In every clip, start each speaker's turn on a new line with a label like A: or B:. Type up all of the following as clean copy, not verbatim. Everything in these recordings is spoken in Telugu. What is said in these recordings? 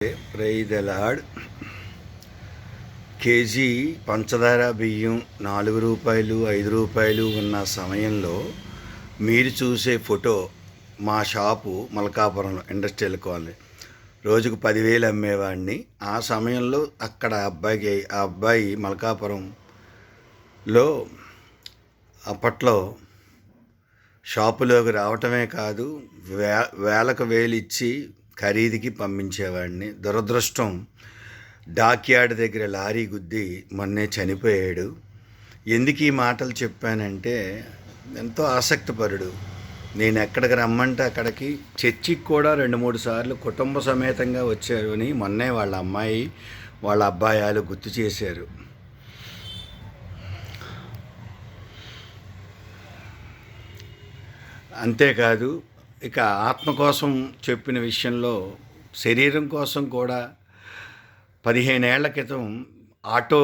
A: ప్రైదలాడ్ కేజీ పంచదార బియ్యం 4 రూపాయలు 5 రూపాయలు ఉన్న సమయంలో మీరు చూసే ఫోటో మా షాపు మల్కాపురంలో ఇండస్ట్రియల్ కాలనీ రోజుకు 10,000 అమ్మేవాడిని. ఆ సమయంలో అక్కడ ఆ అబ్బాయి మల్కాపురంలో అప్పట్లో షాపులోకి రావటమే కాదు, వేలకు వేలు ఇచ్చి ఖరీదుకి పంపించేవాడిని. దురదృష్టం, డాక్యార్డ్ దగ్గర లారీ గుద్ది మొన్నే చనిపోయాడు. ఎందుకు ఈ మాటలు చెప్పానంటే, ఎంతో ఆసక్తిపరుడు. నేను ఎక్కడికి రమ్మంటే అక్కడికి, చర్చికి కూడా 2-3 సార్లు కుటుంబ సమేతంగా వచ్చారు అని మొన్నే వాళ్ళ అమ్మాయి వాళ్ళ అబ్బాయాలు గుర్తు చేశారు. అంతేకాదు, ఇక ఆత్మ కోసం చెప్పిన విషయంలో శరీరం కోసం కూడా 15 ఏళ్ల క్రితం ఆటో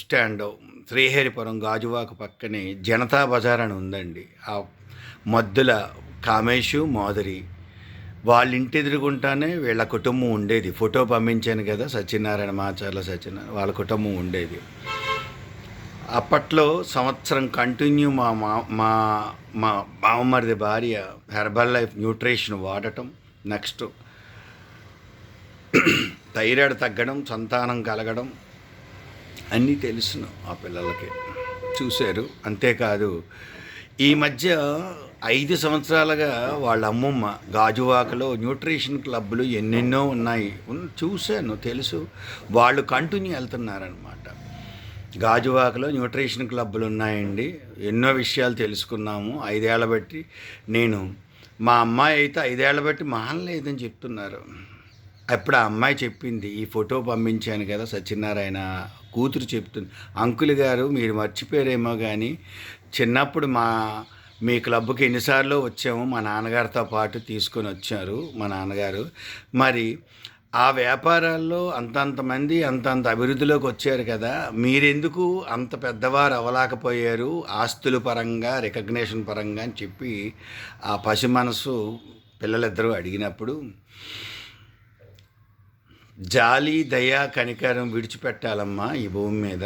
A: స్టాండ్ శ్రీహరిపురం గాజువాక పక్కనే జనతా బజార్ అని ఉందండి. ఆ మద్దుల కామేషు మాధురి వాళ్ళ ఇంటి ఎదురుగుంటానే వీళ్ళ కుటుంబం ఉండేది. ఫోటో పంపించాను కదా, సత్యనారాయణ మాచార్ల సత్యనారాయణ, వాళ్ళ కుటుంబం ఉండేది. అప్పట్లో సంవత్సరం కంటిన్యూ మా మా మా బావమరిది భార్య హెర్బల్ లైఫ్ న్యూట్రిషన్ వాడటం, నెక్స్ట్ థైరాయిడ్ తగ్గడం, సంతానం కలగడం అన్నీ తెలుసును ఆ పిల్లలకి, చూశారు. అంతేకాదు, ఈ మధ్య 5 సంవత్సరాలుగా వాళ్ళ అమ్మమ్మ గాజువాకలో న్యూట్రిషన్ క్లబ్లు ఎన్నెన్నో ఉన్నాయి, చూశాను, తెలుసు. వాళ్ళు కంటిన్యూ వెళ్తున్నారనమాట. గాజువాకలో న్యూట్రిషన్ క్లబ్బులు ఉన్నాయండి. ఎన్నో విషయాలు తెలుసుకున్నాము 5 ఏళ్ళ బట్టి. మా అమ్మాయి అయితే 5 ఏళ్ళ బట్టి మానలేదని చెప్తున్నారు. అప్పుడు ఆ అమ్మాయి చెప్పింది, ఈ ఫోటో పంపించాను కదా, సత్యనారాయణ కూతురు చెప్తుంది, అంకుల్ గారు మీరు మర్చిపోయారేమో కానీ చిన్నప్పుడు మీ క్లబ్కి ఎన్నిసార్లు వచ్చాము, మా నాన్నగారితో పాటు తీసుకొని వచ్చారు మా నాన్నగారు. మరి ఆ వ్యాపారాల్లో అంతంతమంది అంతంత అభివృద్ధిలోకి వచ్చారు కదా, మీరెందుకు అంత పెద్దవారు అవ్వలేకపోయారు ఆస్తుల పరంగా, రికగ్నేషన్ పరంగా అని చెప్పి ఆ పసి మనసు పిల్లలిద్దరూ అడిగినప్పుడు, జాలి, దయ, కనికరం విడిచిపెట్టాలమ్మా ఈ భూమి మీద.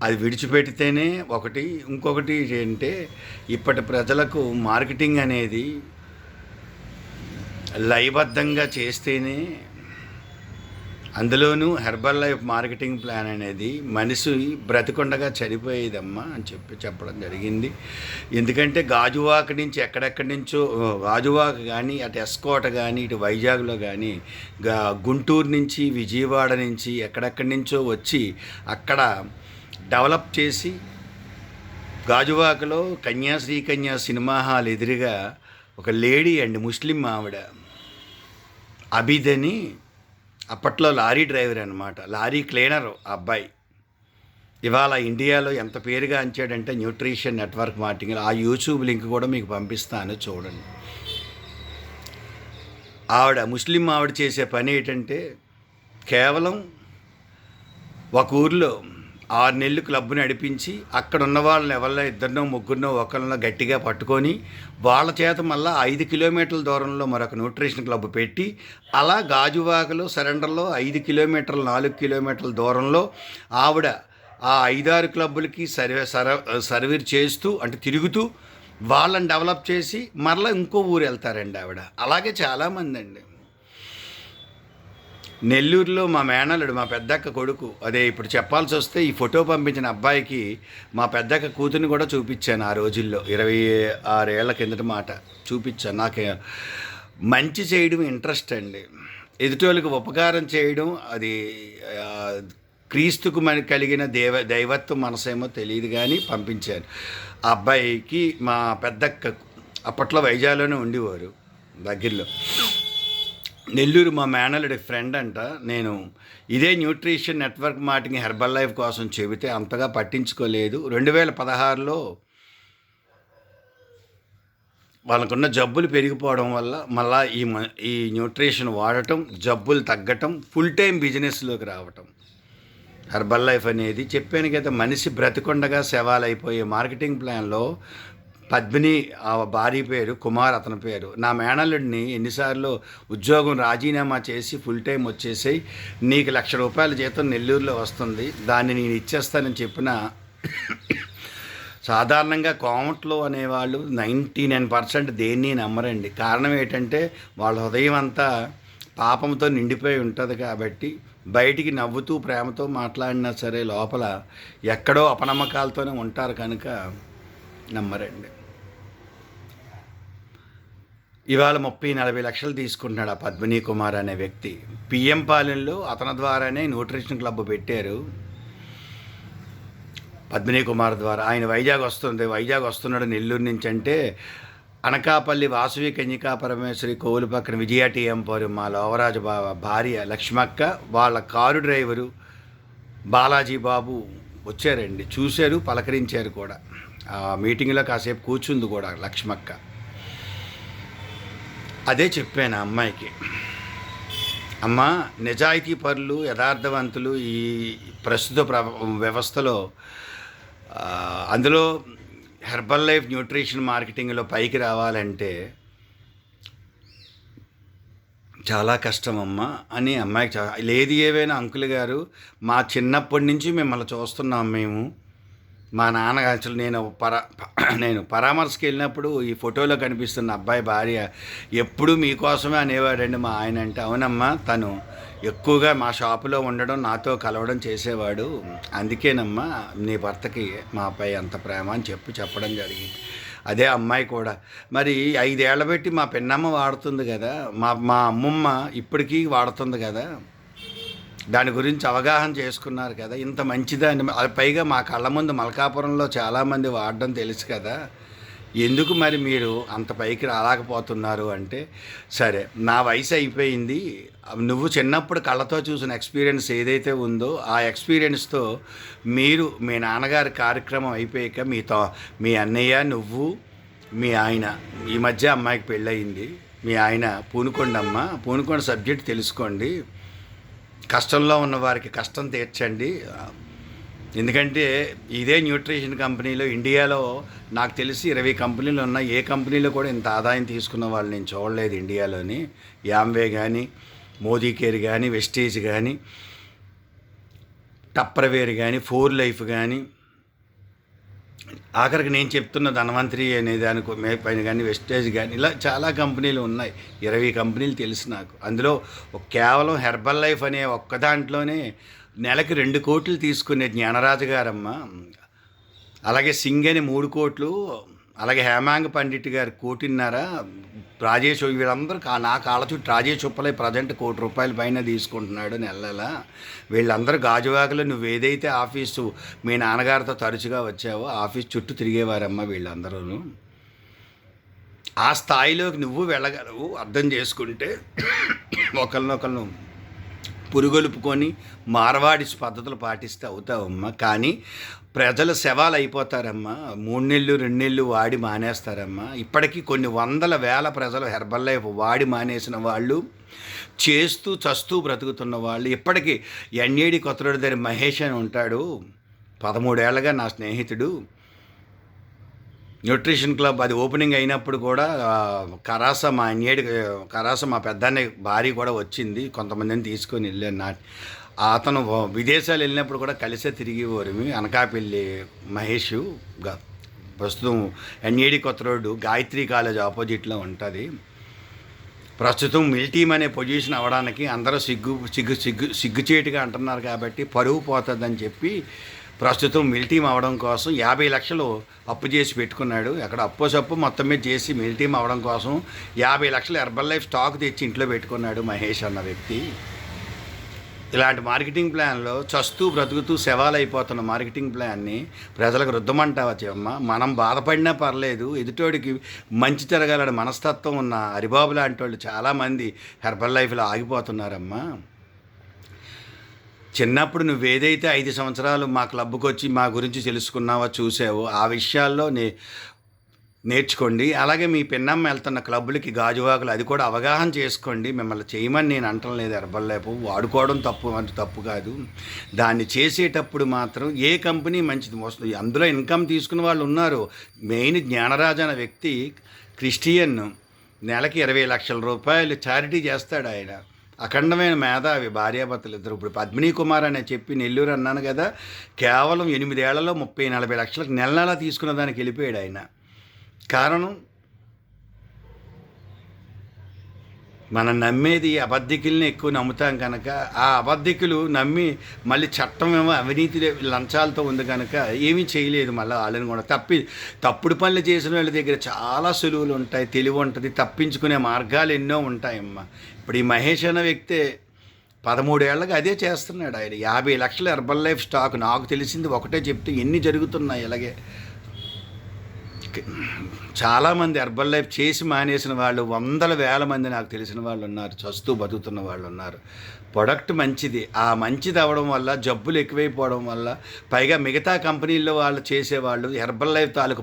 A: అది విడిచిపెడితేనే ఒకటి. ఇంకొకటి ఏంటంటే, ఇప్పటి ప్రజలకు మార్కెటింగ్ అనేది లయబద్ధంగా చేస్తేనే, అందులోనూ హెర్బల్ లైఫ్ మార్కెటింగ్ ప్లాన్ అనేది మనిషి బ్రతికొండగా చనిపోయేదమ్మా అని చెప్పడం జరిగింది. ఎందుకంటే గాజువాక నుంచి ఎక్కడెక్కడి నుంచో, గాజువాక కానీ, అటు ఎస్కోట కానీ, ఇటు వైజాగ్లో కానీ, గుంటూరు నుంచి, విజయవాడ నుంచి ఎక్కడెక్కడి నుంచో వచ్చి అక్కడ డెవలప్ చేసి, గాజువాకలో శ్రీకన్యా సినిమా హాల్ ఎదురుగా ఒక లేడీ అండి, ముస్లిం ఆవిడ, అబిదని, అప్పట్లో లారీ డ్రైవర్ అనమాట, లారీ క్లీనర్ ఆ అబ్బాయి. ఇవాళ ఇండియాలో ఎంత పేరుగా అంచాడంటే న్యూట్రిషన్ నెట్వర్క్ మార్కెటింగ్. ఆ యూట్యూబ్ లింక్ కూడా మీకు పంపిస్తాను, చూడండి. ముస్లిం ఆవిడ చేసే పని ఏంటంటే, కేవలం ఒక ఊరిలో 6 నెలలు క్లబ్ నడిపించి, అక్కడ ఉన్న వాళ్ళని ఎవరిలో 2 3 ఒకరినో గట్టిగా పట్టుకొని, వాళ్ళ చేత మళ్ళీ 5 కిలోమీటర్ల దూరంలో మరొక న్యూట్రిషన్ క్లబ్ పెట్టి, అలా గాజువాకలో సరెండర్లో 5 కిలోమీటర్లు 4 కిలోమీటర్ల దూరంలో ఆవిడ ఆ 5-6 క్లబ్బులకి సర్వీర్ చేస్తూ, అంటే తిరుగుతూ వాళ్ళని డెవలప్ చేసి మరలా ఇంకో ఊరు వెళ్తారండి ఆవిడ. అలాగే చాలామంది అండి. నెల్లూరులో మా మేనల్లుడు, మా పెద్దక్క కొడుకు, అదే ఇప్పుడు చెప్పాల్సి వస్తే ఈ ఫోటో పంపించిన అబ్బాయికి మా పెద్దక్క కూతుర్ని కూడా చూపించాను. ఆ రోజుల్లో 26 ఏళ్ల కిందట మాట చూపించాను. నాకు మంచి చేయడం ఇంట్రెస్ట్ అండి, ఎదుటోళ్ళకి ఉపకారం చేయడం, అది క్రీస్తుకు కలిగిన దైవత్వం మనసేమో తెలియదు కానీ పంపించాను. ఆ అబ్బాయికి మా పెద్దక్క అప్పట్లో వైజాగ్లోనే ఉండేవారు, దగ్గరలో. నెల్లూరు మా మేనల్లుడి ఫ్రెండ్ అంట. నేను ఇదే nutrition network marketing herbal life కోసం చెబితే అంతగా పట్టించుకోలేదు. 2016లో వాళ్ళకున్న జబ్బులు పెరిగిపోవడం వల్ల మళ్ళా ఈ న్యూట్రిషన్ వాడటం, జబ్బులు తగ్గటం, ఫుల్ టైం బిజినెస్లోకి రావటం. హెర్బల్ లైఫ్ అనేది చెప్పాను కదా, మనిషి బ్రతికొండగా శవాలైపోయే మార్కెటింగ్ ప్లాన్లో పద్మిని ఆ భార్య పేరు కుమార్, అతని పేరు. నా మేనల్లుడిని ఎన్నిసార్లు ఉద్యోగం రాజీనామా చేసి ఫుల్ టైం వచ్చేసాయి, నీకు ₹1,00,000 జీతం నెల్లూరులో వస్తుంది, దాన్ని నేను ఇచ్చేస్తానని చెప్పిన సాధారణంగా కోమట్లో అనేవాళ్ళు 99% దేన్ని నమ్మరండి. కారణం ఏంటంటే వాళ్ళ హృదయం అంతా పాపంతో నిండిపోయి ఉంటుంది కాబట్టి బయటికి నవ్వుతూ ప్రేమతో మాట్లాడినా సరే లోపల ఎక్కడో అపనమ్మకాలతోనే ఉంటారు కనుక నమ్మరండి. ఇవాళ 30-40 లక్షలు తీసుకుంటున్నాడు ఆ పద్మిని కుమార్ అనే వ్యక్తి. పిఎం పాలెంలో అతని ద్వారానే న్యూట్రిషన్ క్లబ్ పెట్టారు. పద్మిని కుమార్ ద్వారా ఆయన వైజాగ్ వస్తున్నాడు నెల్లూరు నుంచి. అంటే అనకాపల్లి వాసవి కన్యకా పరమేశ్వరి కోవులు పక్కన విజయ టీఎం పోరు మా లోవరాజు భార్య లక్ష్మక్క, వాళ్ళ కారు డ్రైవరు బాలాజీ బాబు వచ్చారండి, చూశారు, పలకరించారు కూడా. ఆ మీటింగ్లో కాసేపు కూర్చుంది కూడా లక్ష్మక్క. అదే చెప్పాను ఆ అమ్మాయికి, అమ్మ నిజాయితీ పరులు యథార్థవంతులు ఈ ప్రస్తుత వ్యవస్థలో, అందులో హెర్బల్ లైఫ్ న్యూట్రిషన్ మార్కెటింగ్లో పైకి రావాలంటే చాలా కష్టం అమ్మ అని అమ్మాయికి లేదు. ఏవైనా అంకుల్ గారు, మా చిన్నప్పటి నుంచి మిమ్మల్ని చూస్తున్నాం మేము. మా నాన్న అసలు నేను పరామర్శకి వెళ్ళినప్పుడు ఈ ఫోటోలో కనిపిస్తున్న అబ్బాయి భార్య ఎప్పుడు మీకోసమే అనేవాడండి మా ఆయన. అంటే అవునమ్మా, తను ఎక్కువగా మా షాపులో ఉండడం, నాతో కలవడం చేసేవాడు, అందుకేనమ్మా నీ భర్తకి మాపై అంత ప్రేమ అని చెప్పడం జరిగింది. అదే అమ్మాయి కూడా మరి 5 ఏళ్ల పెట్టి మా పిన్నమ్మ వాడుతుంది కదా, మా అమ్మమ్మ ఇప్పటికీ వాడుతుంది కదా, దాని గురించి అవగాహన చేసుకున్నారు కదా, ఇంత మంచిదని. పైగా మా కళ్ళ ముందు మల్కాపురంలో చాలామంది వాడడం తెలుసు కదా, ఎందుకు మరి మీరు అంత పైకి రాలేకపోతున్నారు అంటే, సరే నా వయసు అయిపోయింది, నువ్వు చిన్నప్పుడు కళ్ళతో చూసిన ఎక్స్పీరియన్స్ ఏదైతే ఉందో ఆ ఎక్స్పీరియన్స్తో మీరు మీ నాన్నగారి కార్యక్రమం అయిపోయాక మీ అన్నయ్య, నువ్వు, మీ ఆయన, ఈ మధ్య అమ్మాయికి పెళ్ళయింది, మీ ఆయన పూనుకొండ సబ్జెక్ట్ తెలుసుకోండి, కష్టంలో ఉన్న వారికి కష్టం తీర్చండి. ఎందుకంటే ఇదే న్యూట్రిషన్ కంపెనీలో ఇండియాలో నాకు తెలిసి 20 కంపెనీలు ఉన్నాయి, ఏ కంపెనీలో కూడా ఇంత ఆదాయం తీసుకున్న వాళ్ళు నేను చూడలేదు ఇండియాలోని. యామ్వే కానీ, మోదీ కేర్ కానీ, వెస్టేజ్ కానీ, టప్పర్వేర్ కానీ, 4 లైఫ్ కానీ, ఆఖరికి నేను చెప్తున్న ధన్వంతరి అనే దాని పైన కానీ, వెస్టేజ్ కానీ, ఇలా చాలా కంపెనీలు ఉన్నాయి. 20 కంపెనీలు తెలుసు నాకు. అందులో కేవలం హెర్బల్ లైఫ్ అనే ఒక్క దాంట్లోనే నెలకి 2 కోట్లు తీసుకునే జ్ఞానరాజు గారమ్మ, అలాగే సింగ్ అని 3 కోట్లు, అలాగే హేమాంగ్ పండిట్ గారు 1.5 కోటి, రాజేష్, వీళ్ళందరూ నా కాళ్ళ చుట్టూ రాజేష్ ఉప్పలై ప్రజెంట్ ₹1 కోటి పైన తీసుకుంటున్నాడు నెలలా. వీళ్ళందరూ గాజువాకలో నువ్వు ఏదైతే ఆఫీసు మీ నాన్నగారితో తరచుగా వచ్చావో ఆఫీస్ చుట్టూ తిరిగేవారమ్మా వీళ్ళందరూ. ఆ స్థాయిలోకి నువ్వు వెళ్ళగలవు అర్థం చేసుకుంటే. ఒకరినొకరు పురుగొలుపుకొని మార్వాడిస్ పద్ధతులు పాటిస్తే అవుతావమ్మా. కానీ ప్రజలు శవాలు అయిపోతారమ్మా, 3 నెలలు 2 నెలలు వాడి మానేస్తారమ్మా. ఇప్పటికీ కొన్ని వందల వేల ప్రజలు హెర్బల్ లైఫ్ వాడి మానేసిన వాళ్ళు, చేస్తూ చస్తూ బ్రతుకుతున్న వాళ్ళు ఇప్పటికీ. ఎన్ఏడి కొత్తరోడ్ దగ్గర మహేష్ అని ఉంటాడు, 13 ఏళ్ళగా నా స్నేహితుడు. న్యూట్రిషన్ క్లబ్ అది ఓపెనింగ్ అయినప్పుడు కూడా కరాస మా పెద్దాన్ని భార్య కూడా వచ్చింది, కొంతమందిని తీసుకొని వెళ్ళాను. అతను విదేశాలు వెళ్ళినప్పుడు కూడా కలిసే తిరిగేవారు. అనకాపల్లి మహేష్ ప్రస్తుతం ఎన్ఏడి కొత్త రోడ్డు గాయత్రి కాలేజ్ ఆపోజిట్లో ఉంటుంది. ప్రస్తుతం మిల్ టీమ్ అనే పొజిషన్ అవ్వడానికి అందరూ సిగ్గుచేటుగా అంటున్నారు కాబట్టి పరువు పోతుందని చెప్పి ప్రస్తుతం మిల్ టీమ్ అవ్వడం కోసం 50 లక్షలు అప్పు చేసి పెట్టుకున్నాడు. అక్కడ అప్పు మొత్తం మీద చేసి మిల్ టీమ్ అవ్వడం కోసం 50 లక్షలు హెర్బల్ లైఫ్ స్టాక్ తెచ్చి ఇంట్లో పెట్టుకున్నాడు మహేష్ అన్న వ్యక్తి. ఇలాంటి మార్కెటింగ్ ప్లాన్లో చస్తూ బ్రతుకుతూ శవాలైపోతున్న మార్కెటింగ్ ప్లాన్ని ప్రజలకు రుద్దమంటావా చెమ్మ? మనం బాధపడినా పర్లేదు, ఎదుటోడికి మంచి జరగాలని మనస్తత్వం ఉన్న హరిబాబు లాంటి వాళ్ళు చాలామంది హెర్బల్ లైఫ్లో ఆగిపోతున్నారమ్మా. చిన్నప్పుడు నువ్వేదైతే 5 సంవత్సరాలు మా క్లబ్కి వచ్చి మా గురించి తెలుసుకున్నావో చూసావో ఆ విషయాల్లో నేర్చుకోండి. అలాగే మీ పిన్నమ్మ వెళ్తున్న క్లబ్బులకి, గాజువాకలు అది కూడా అవగాహన చేసుకోండి. మిమ్మల్ని చేయమని నేను అనటం లేదు. హెర్బల్ లైఫ్ వాడుకోవడం తప్పు అంటే తప్పు కాదు. దాన్ని చేసేటప్పుడు మాత్రం ఏ కంపెనీ మంచిది వస్తుంది. అందులో ఇన్కమ్ తీసుకున్న వాళ్ళు ఉన్నారు. మెయిన్ జ్ఞానరాజు అనే వ్యక్తి క్రిస్టియన్, నెలకి 20 లక్షల రూపాయలు చారిటీ చేస్తాడు ఆయన. అఖండమైన మేధావి, భార్యాభర్తలు ఇద్దరు. ఇప్పుడు పద్మిని కుమార్ అనే చెప్పి నెల్లూరు అన్నాను కదా, కేవలం 8 ఏళ్లలో 30-40 లక్షలకు నెల నెలా తీసుకున్న దానికి వెళ్ళిపోయాడు ఆయన. కారణం, మనం నమ్మేది అబద్ధికుల్ని ఎక్కువ నమ్ముతాం కనుక, ఆ అబద్ధికులు నమ్మి మళ్ళీ చట్టం ఏమో అవినీతి లంచాలతో ఉంది కనుక ఏమీ చేయలేదు. మళ్ళీ వాళ్ళని కూడా తప్పుడు పనులు చేసిన వాళ్ళ దగ్గర చాలా సులువులు ఉంటాయి, తెలివి ఉంటుంది, తప్పించుకునే మార్గాలు ఎన్నో ఉంటాయమ్మా. ఇప్పుడు ఈ మహేష్ అనే వ్యక్తే 13 ఏళ్ళకి అదే చేస్తున్నాడు. ఆయన 50 లక్షల హెర్బల్ లైఫ్ స్టాక్. నాకు తెలిసింది ఒకటే చెప్తే ఎన్ని జరుగుతున్నాయి. ఇలాగే చాలామంది హెర్బల్ లైఫ్ చేసి మానేసిన వాళ్ళు వందల వేల మంది నాకు తెలిసిన వాళ్ళు ఉన్నారు, చస్తూ బతుకుతున్న వాళ్ళు ఉన్నారు. ప్రొడక్ట్ మంచిది, ఆ మంచిది అవ్వడం వల్ల జబ్బులు ఎక్కువైపోవడం వల్ల, పైగా మిగతా కంపెనీల్లో వాళ్ళు చేసేవాళ్ళు హెర్బల్ లైఫ్ తాలూకు